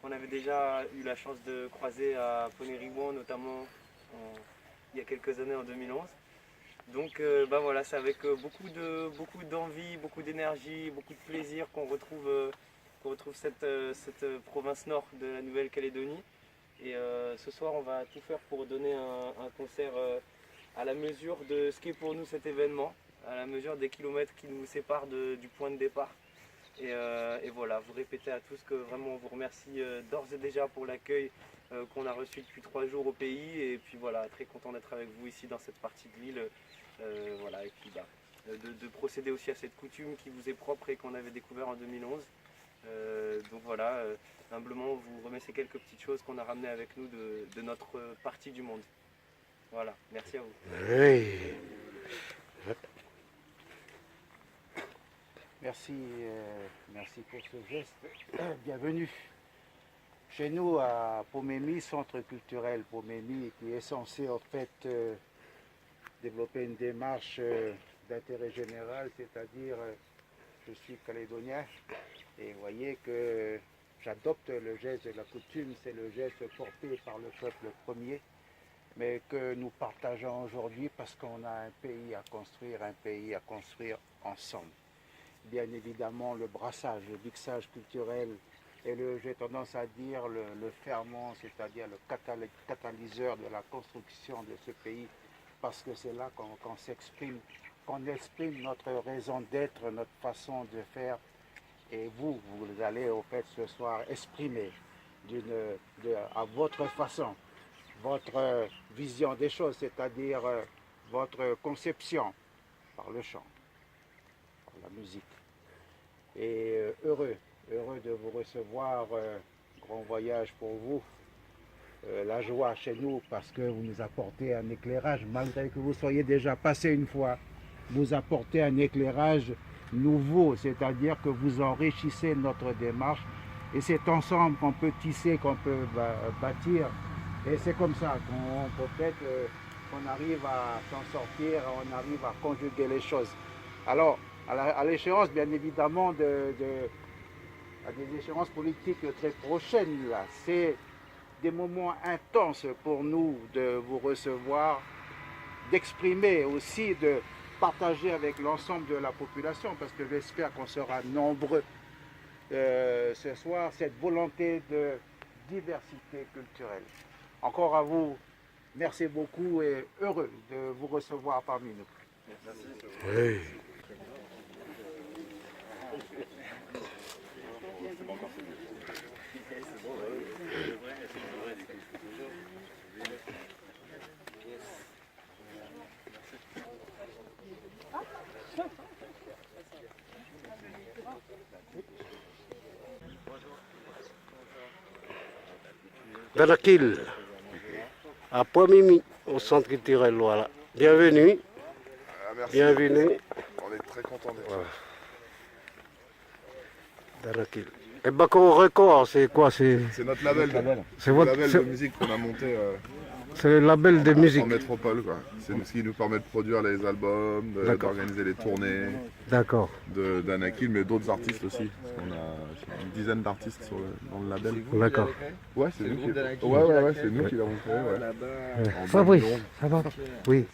qu'on avait déjà eu la chance de croiser à Poneribo, notamment il y a quelques années en 2011. Donc voilà, c'est avec beaucoup d'envie, beaucoup d'énergie, beaucoup de plaisir qu'on retrouve cette province nord de la Nouvelle-Calédonie. Et ce soir, on va tout faire pour donner un concert à la mesure de ce qu'est pour nous cet événement, à la mesure des kilomètres qui nous séparent du point de départ. Et voilà, vous répétez à tous que vraiment on vous remercie d'ores et déjà pour l'accueil qu'on a reçu depuis 3 jours au pays. Et puis voilà, très content d'être avec vous ici dans cette partie de l'île. Voilà, et puis de procéder aussi à cette coutume qui vous est propre et qu'on avait découvert en 2011. Donc voilà, humblement vous remercier quelques petites choses qu'on a ramenées avec nous de notre partie du monde. Voilà, merci à vous. Oui. Merci, merci pour ce geste. Bienvenue chez nous à Pomemi, centre culturel Pomemi, qui est censé en fait développer une démarche d'intérêt général, c'est-à-dire je suis calédonien et vous voyez que j'adopte le geste de la coutume, c'est le geste porté par le peuple premier, mais que nous partageons aujourd'hui parce qu'on a un pays à construire ensemble. Bien évidemment le brassage, le mixage culturel et j'ai tendance à dire le ferment, c'est-à-dire le catalyseur de la construction de ce pays, parce que c'est là qu'on s'exprime, qu'on exprime notre raison d'être, notre façon de faire. Et vous allez au fait ce soir exprimer à votre façon, votre vision des choses, c'est-à-dire votre conception par le chant, par la musique. Et heureux de vous recevoir, grand voyage pour vous, la joie chez nous parce que vous nous apportez un éclairage, malgré que vous soyez déjà passé une fois, vous apportez un éclairage nouveau, c'est-à-dire que vous enrichissez notre démarche et c'est ensemble qu'on peut tisser, qu'on peut bâtir et c'est comme ça qu'on peut-être qu'on arrive à s'en sortir, on arrive à conjuguer les choses. Alors, à l'échéance, bien évidemment, à des échéances politiques très prochaines, là, c'est des moments intenses pour nous de vous recevoir, d'exprimer aussi, de partager avec l'ensemble de la population, parce que j'espère qu'on sera nombreux ce soir, cette volonté de diversité culturelle. Encore à vous, merci beaucoup et heureux de vous recevoir parmi nous. Merci. Oui. Danakil, à Pomemi, au centre culturel, voilà. Bienvenue. Merci. Bienvenue. On est très contents d'être Voilà. Danakil. Et Bako Record, c'est quoi? C'est notre label. C'est le votre- label c'est- de musique qu'on a monté c'est le label de musique. en métropole. C'est ce qui nous permet de produire les albums, D'accord. d'organiser les tournées D'accord, d'Anakil, mais d'autres artistes aussi. Parce qu'on a une dizaine d'artistes dans le label. d'accord. Ouais, c'est nous qui c'est nous qui l'avons fait. Ouais. En Fabrice, 2011. ça va? Oui.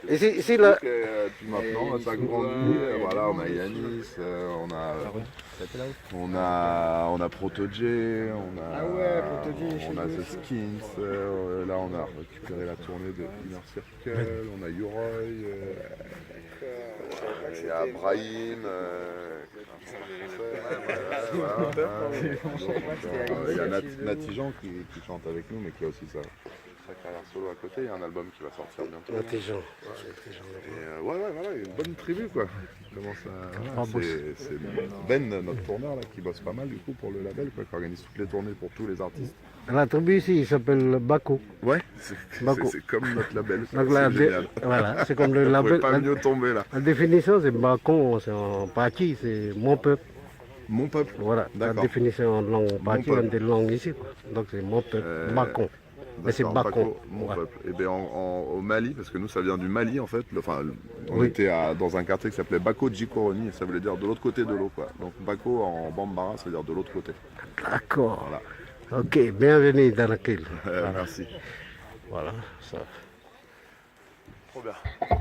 Et Ici, là. puis maintenant, ça grandit. Voilà, on a Yanis, on a Protoje, on a The Skins. Là, on a récupéré la tournée de Inner Circle. On a Uroy. Il y a Brahim. Il y a Natijan qui chante avec nous, mais qui a aussi sa carrière solo à côté. Il y a un album qui va sortir bientôt. Intelligent. Et voilà, une bonne tribu quoi. Ah, C'est Ben, notre tourneur là, qui bosse pas mal du coup pour le label, quoi, qui organise toutes les tournées pour tous les artistes. La tribu ici, il s'appelle Bako. Ouais, Bako. c'est comme notre label. Donc C'est génial. voilà, c'est comme le On pouvait label. pas mieux tomber là. La définition, c'est Bako, c'est en Paki, c'est mon peuple. Mon peuple. Voilà, la D'accord. définition en langue Paki, peuple. une des langues ici. Quoi. Donc c'est mon peuple, Bako. Mais c'est D'accord, Bako. mon Ouais. peuple. Et bien au Mali, parce que nous ça vient du Mali en fait, on Oui. était dans un quartier qui s'appelait Bako Djikoroni, et ça voulait dire de l'autre côté de l'eau quoi. Donc Bako en Bambara ça veut dire de l'autre côté. D'accord. Voilà. Ok, bienvenue dans la ville. Merci. Voilà, ça. Trop bien.